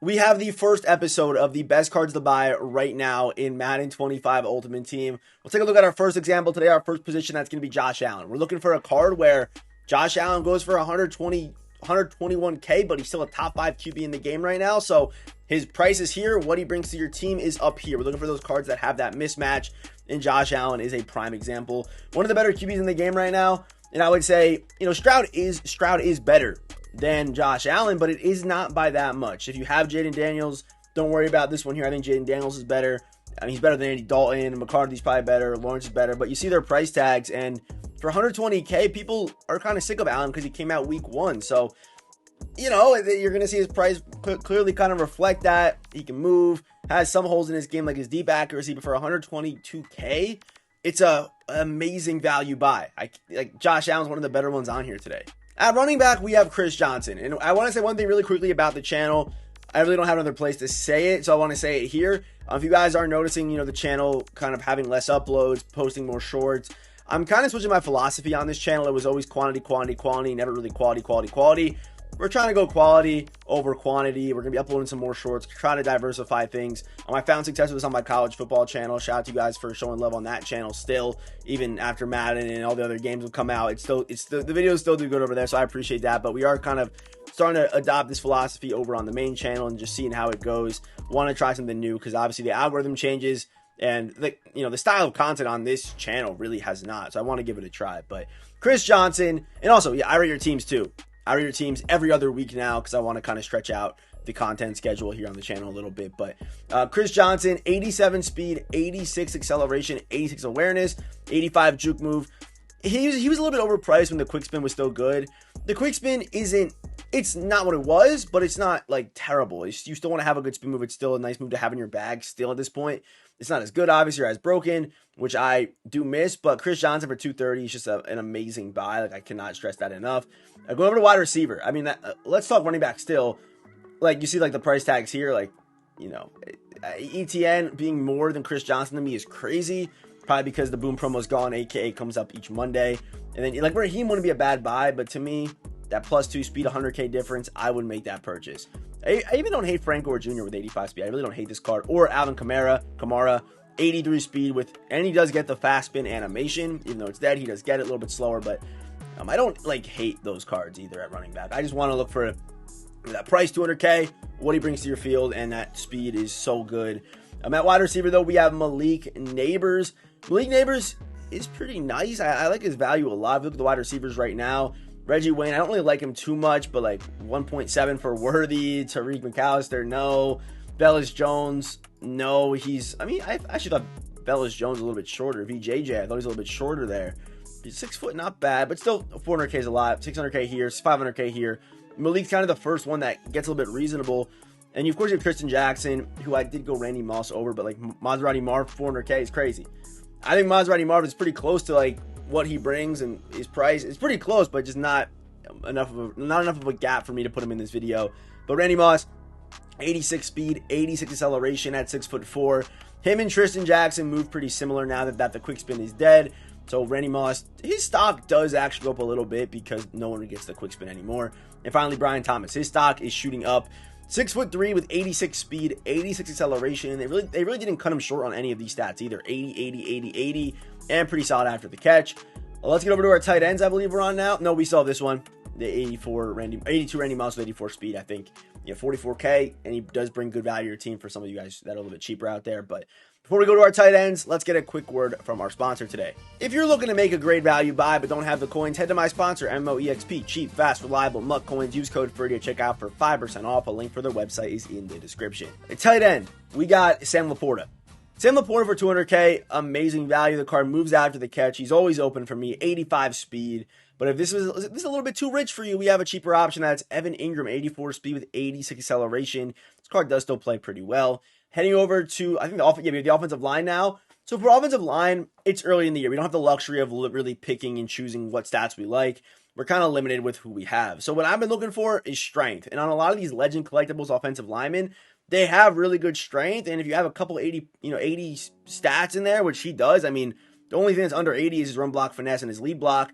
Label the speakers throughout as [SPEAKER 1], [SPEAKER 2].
[SPEAKER 1] We have the first episode of the best cards to buy right now in Madden 25 Ultimate Team. We'll take a look at our first example today. Our first position, that's going to be Josh Allen. We're looking for a card where Josh Allen goes for 121K, but he's still a top 5 QB in the game right now. So his price is here. What he brings to your team is up here. We're looking for those cards that have that mismatch, and Josh Allen is a prime example. One of the better QBs in the game right now. And I would say, Stroud is better than Josh Allen, but it is not by that much. If you have Jaden Daniels, don't worry about this one here. I think Jaden Daniels is better. I mean, he's better than Andy Dalton. McCarthy's probably better. Lawrence is better. But you see their price tags, and for 120K, people are kind of sick of Allen because he came out week 1. So, you're going to see his price clearly kind of reflect that. He can move, has some holes in his game like his deep accuracy, but for 122K, it's a amazing value buy. Like Josh Allen's one of the better ones on here today. At running back, we have Chris Johnson. And I want to say one thing really quickly about the channel. I really don't have another place to say it, so I want to say it here. If you guys are noticing, the channel kind of having less uploads, posting more shorts, I'm kind of switching my philosophy on this channel. It was always quantity, quantity, quantity, never really quality, quality, quality. We're trying to go quality over quantity. We're going to be uploading some more shorts, trying to diversify things. I found success with this on my college football channel. Shout out to you guys for showing love on that channel still, even after Madden and all the other games will come out. The videos still do good over there, so I appreciate that. But we are kind of starting to adopt this philosophy over on the main channel and just seeing how it goes. Want to try something new because obviously the algorithm changes and the style of content on this channel really has not. So I want to give it a try. But Chris Johnson, and also, I rate your teams too. I rate your teams every other week now because I want to kind of stretch out the content schedule here on the channel a little bit. But Chris Johnson, 87 speed, 86 acceleration, 86 awareness, 85 juke move. He was a little bit overpriced when the quick spin was still good. The quick spin it's not what it was, but it's not like terrible. You still want to have a good spin move. It's still a nice move to have in your bag still at this point. It's not as good, obviously, or as broken, which I do miss, but Chris Johnson for 230 is just an amazing buy. Like, I cannot stress that enough. Going over to wide receiver. I mean, let's talk running back still. Like, you see, like, the price tags here, like, ETN being more than Chris Johnson to me is crazy. Probably because the Boom promo is gone, aka comes up each Monday. And then, like, Raheem wouldn't be a bad buy, but to me, that plus 2 speed, 100K difference, I would make that purchase. I even don't hate Frank Gore Jr. with 85 speed. I really don't hate this card. Or Alvin Kamara, 83 speed and he does get the fast spin animation. Even though it's dead, he does get it a little bit slower. But I don't hate those cards either at running back. I just want to look for that price, 200K, what he brings to your field, and that speed is so good. At wide receiver, though, we have Malik Neighbors. Malik Neighbors is pretty nice. I like his value a lot. If you look at the wide receivers right now, Reggie Wayne, I don't really like him too much, but 1.7 for Worthy. Tariq McAllister, no. Velus Jones, no. I actually thought Velus Jones was a little bit shorter. VJJ, I thought he was a little bit shorter there. He's 6 foot, not bad, but still 400K is a lot. 600K here, 500K here. Malik's kind of the first one that gets a little bit reasonable. And of course you have Tristan Jackson, who I did go Randy Moss over, but Maserati Marv, 400K is crazy. I think Maserati Marv is pretty close to what he brings and his price. It's pretty close, but just not enough of a gap for me to put him in this video. But Randy Moss, 86 speed, 86 acceleration at 6'4". Him and Tristan Jackson move pretty similar now that the quick spin is dead. So Randy Moss, his stock does actually go up a little bit because no one gets the quick spin anymore. And finally, Brian Thomas, his stock is shooting up. 6'3" with 86 speed, 86 acceleration. They really didn't cut him short on any of these stats either. 80, 80, 80, 80, and pretty solid after the catch. Let's get over to our tight ends. I believe we're on now. No, we saw this one. The 82 Randy Moss with 84 speed. I think 44K, and he does bring good value to your team for some of you guys that are a little bit cheaper out there. But before we go to our tight ends, let's get a quick word from our sponsor today. If you're looking to make a great value buy but don't have the coins, head to my sponsor, MMOEXP. Cheap, fast, reliable MUT coins. Use code FREDDY to check out for 5% off. A link for their website is in the description. At tight end, we got Sam Laporta. Sam Laporta for 200K, amazing value. The card moves after the catch. He's always open for me, 85 speed. But if this is a little bit too rich for you, we have a cheaper option. That's Evan Ingram, 84 speed with 86 acceleration. This card does still play pretty well. Heading over to, I think, we have the offensive line now. So for offensive line, it's early in the year. We don't have the luxury of really picking and choosing what stats we like. We're kind of limited with who we have. So what I've been looking for is strength. And on a lot of these legend collectibles offensive linemen, they have really good strength. And if you have a couple 80 stats in there, which he does, I mean, the only thing that's under 80 is his run block finesse and his lead block.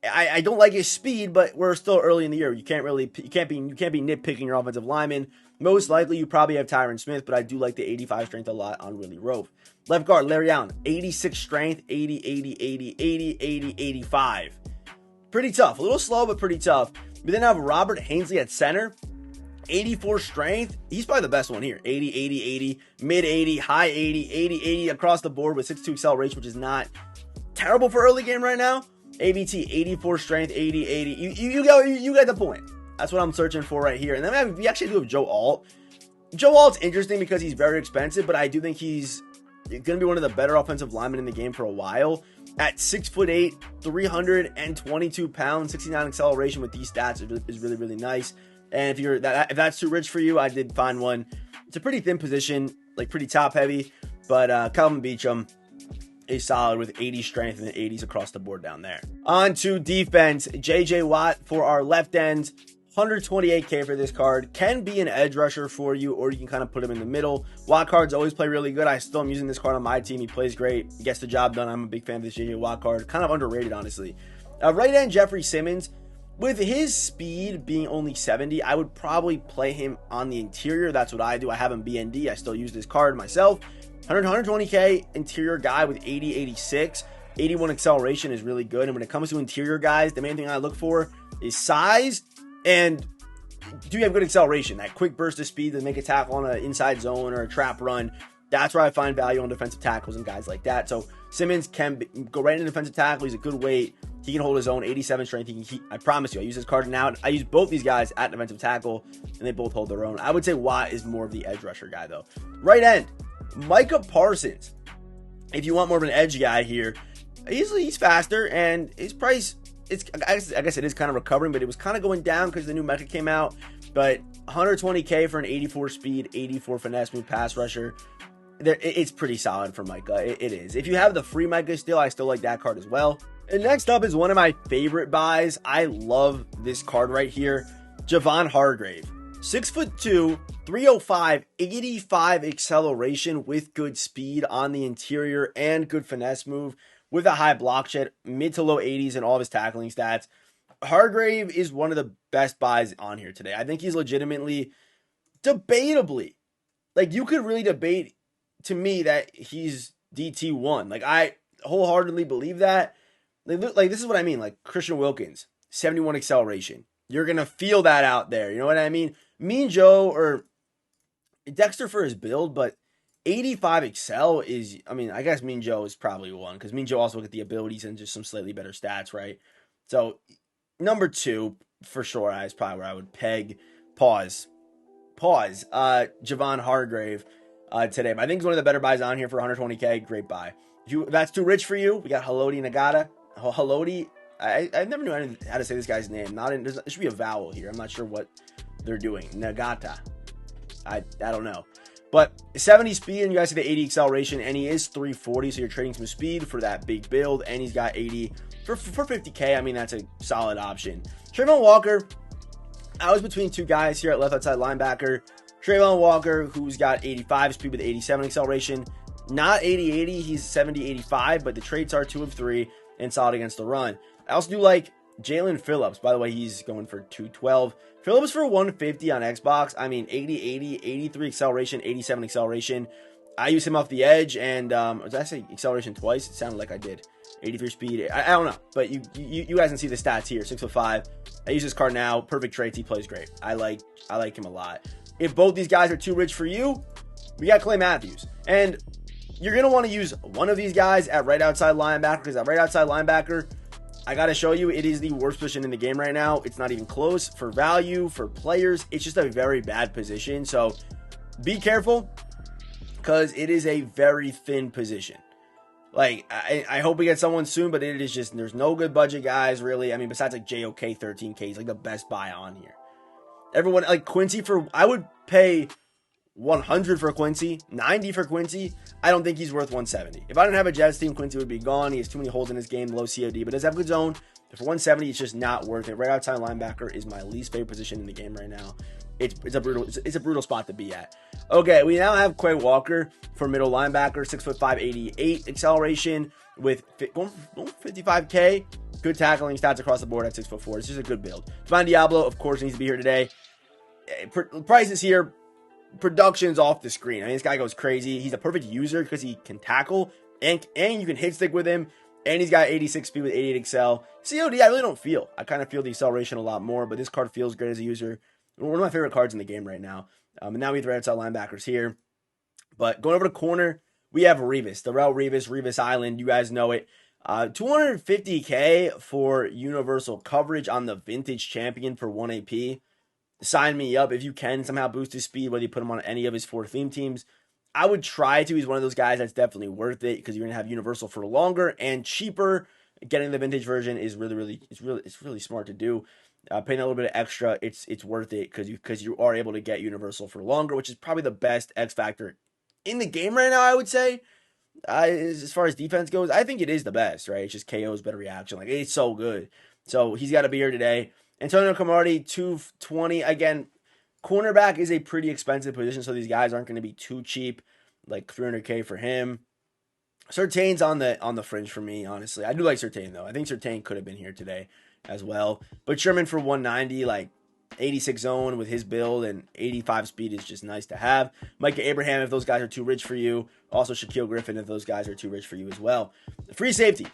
[SPEAKER 1] I don't like his speed, but we're still early in the year. You can't be nitpicking your offensive lineman. Most likely, you probably have Tyron Smith, but I do like the 85 strength a lot on Willie Roaf. Left guard, Larry Allen, 86 strength, 80, 80, 80, 80, 80, 85. Pretty tough. A little slow, but pretty tough. We then have Robert Hainsley at center, 84 strength. He's probably the best one here. 80, 80, 80, mid 80, high 80, 80, 80 across the board with 6'2 acceleration, which is not terrible for early game right now. AVT, 84 strength, 80, 80. You get the point. That's what I'm searching for right here. And then we actually do have Joe Alt. Joe Alt's interesting because he's very expensive, but I do think he's going to be one of the better offensive linemen in the game for a while. At 6'8", 322 pounds, 69 acceleration with these stats is really, really nice. And if that's too rich for you, I did find one. It's a pretty thin position, like pretty top heavy, but Calvin Beachum is solid with 80 strength and the 80s across the board down there. On to defense, JJ Watt for our left end. 128K for this card. Can be an edge rusher for you, or you can kind of put him in the middle. Watt cards always play really good. I still am using this card on my team. He plays great. He gets the job done. I'm a big fan of this JJ Watt card. Kind of underrated, honestly. Right end, Jeffrey Simmons. With his speed being only 70, I would probably play him on the interior. That's what I do. I have him BND. I still use this card myself. 120K interior guy with 80, 86. 81 acceleration is really good. And when it comes to interior guys, the main thing I look for is size. And do you have good acceleration? That quick burst of speed to make a tackle on an inside zone or a trap run. That's where I find value on defensive tackles and guys like that. So Simmons can go right into defensive tackle. He's a good weight. He can hold his own. 87 strength. I promise you, I use this card now. I use both these guys at defensive tackle, and they both hold their own. I would say Watt is more of the edge rusher guy, though. Right end, Micah Parsons. If you want more of an edge guy here, he's faster, and his price... I guess it is kind of recovering, but it was kind of going down because the new Mecca came out. But 120K for an 84 speed, 84 finesse move pass rusher. It's pretty solid for Micah. It is. If you have the free Micah still, I still like that card as well. And next up is one of my favorite buys. I love this card right here. Javon Hargrave. 6'2", 305, 85 acceleration with good speed on the interior and good finesse move. With a high block shed, mid to low 80s in all of his tackling stats. Hargrave is one of the best buys on here today. I think he's legitimately, debatably, like you could really debate to me that he's DT1. Like I wholeheartedly believe that. Like this is what I mean. Like Christian Wilkins, 71 acceleration. You're going to feel that out there. You know what I mean? Mean Joe or Dexter for his build, but 85 Excel is, I mean, I guess Mean Joe is probably one because Mean Joe also look at the abilities and just some slightly better stats, right? So, number 2, for sure, is probably where I would peg. Pause. Javon Hargrave today. But I think he's one of the better buys on here for 120K. Great buy. If that's too rich for you, we got Haloti Nagata. Haloti, I never knew how to say this guy's name. There should be a vowel here. I'm not sure what they're doing. Nagata. I don't know. But 70 speed, and you guys see the 80 acceleration, and he is 340, so you're trading some speed for that big build, and he's got 80 for 50K. I mean, that's a solid option. Trayvon Walker, I was between two guys here at left outside linebacker. Trayvon Walker, who's got 85 speed with 87 acceleration. Not 80-80, he's 70-85, but the traits are 2 of 3 and solid against the run. I also do like Jalen Phillips. By the way, he's going for 212. Phillips for 150 on Xbox. I mean, 80-80, 83 acceleration, 87 acceleration. I use him off the edge, and did I say acceleration twice? It sounded like I did. 83 speed. I don't know, but you guys can see the stats here. 6'5". I use this card now. Perfect traits. He plays great. I like him a lot. If both these guys are too rich for you, we got Clay Matthews. And you're going to want to use one of these guys at right outside linebacker, because at right outside linebacker, I got to show you, it is the worst position in the game right now. It's not even close for value, for players. It's just a very bad position. So be careful, because it is a very thin position. Like, I hope we get someone soon, but it is just, there's no good budget guys, really. I mean, besides like JOK 13K, he's like the best buy on here. Everyone, like Quincy I would pay 100 for Quincy, 90 for Quincy. I don't think he's worth 170. If I didn't have a Jets team, Quincy would be gone. He has too many holes in his game, low COD, but does have good zone. For 170, it's just not worth it. Right outside linebacker is my least favorite position in the game right now. It's a brutal spot to be at. Okay, we now have Quay Walker for middle linebacker, 6'5", 88 acceleration with 55K. Good tackling stats across the board at 6'4". It's just a good build. Divine Diablo, of course, needs to be here today. Prices here production's off the screen. I mean, this guy goes crazy. He's a perfect user because he can tackle and you can hit stick with him. And he's got 86 speed with 88 excel. COD, I really don't feel. I kind of feel the acceleration a lot more, but this card feels great as a user. One of my favorite cards in the game right now. And now we have the red outside linebackers here. But going over to corner, we have Revis, Darrell Revis Island. You guys know it. 250K for universal coverage on the vintage champion for 1 AP. Sign me up if you can somehow boost his speed, whether you put him on any of his 4 theme teams. I would try to. He's one of those guys that's definitely worth it because you're going to have universal for longer and cheaper. Getting the vintage version is really smart to do. Paying a little bit of extra, it's worth it because you are able to get universal for longer, which is probably the best X factor in the game right now, I would say. As far as defense goes, I think it is the best, right? It's just KO's better reaction. Like, it's so good. So he's got to be here today. Antonio Cromartie, 220. Again, cornerback is a pretty expensive position, so these guys aren't going to be too cheap. Like 300K for him. Surtain's on the fringe for me, honestly. I do like Surtain, though. I think Surtain could have been here today as well. But Sherman for 190, like 86 zone with his build and 85 speed is just nice to have. Micah Abraham, if those guys are too rich for you. Also Shaquille Griffin, if those guys are too rich for you as well. Free safety.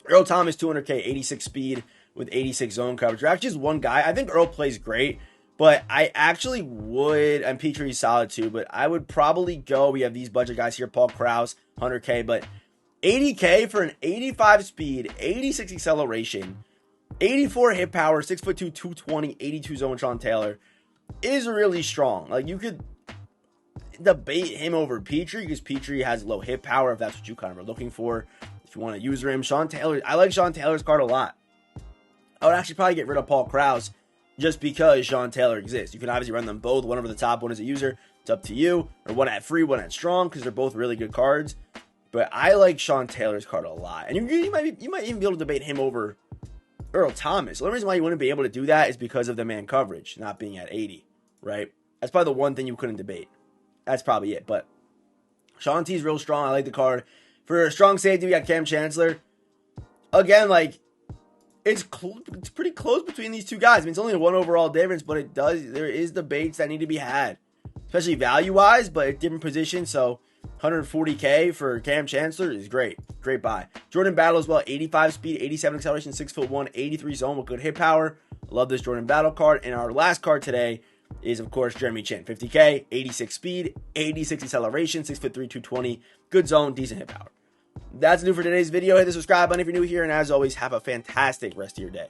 [SPEAKER 1] Earl Thomas, 200K, 86 speed with 86 zone coverage. Actually, just one guy. I think Earl plays great. But I actually would, and Petrie's solid too, but I would probably go, we have these budget guys here, Paul Krause, 100K, but 80K for an 85 speed, 86 acceleration, 84 hit power, 6'2", 220, 82 zone Sean Taylor is really strong. Like, you could debate him over Petrie because Petrie has low hit power if that's what you kind of are looking for. If you want to use him, Sean Taylor, I like Sean Taylor's card a lot. I would actually probably get rid of Paul Krause just because Sean Taylor exists. You can obviously run them both, one over the top, one as a user. It's up to you. Or one at free, one at strong, because they're both really good cards. But I like Sean Taylor's card a lot. And you might even be able to debate him over Earl Thomas. The only reason why you wouldn't be able to do that is because of the man coverage not being at 80, right? That's probably the one thing you couldn't debate. That's probably it. But Sean T's real strong. I like the card. For a strong safety, we got Cam Chancellor. Again, like, it's pretty close between these two guys. I mean, it's only a 1 overall difference, but there is debates that need to be had, especially value-wise, but at different positions. So 140K for Cam Chancellor is great. Great buy. Jordan Battle as well, 85 speed, 87 acceleration, 6'1", 83 zone with good hit power. Love this Jordan Battle card. And our last card today is, of course, Jeremy Chin. 50K, 86 speed, 86 acceleration, 6'3", 220. Good zone, decent hit power. That's new for today's video. Hit the subscribe button if you're new here, and as always, have a fantastic rest of your day.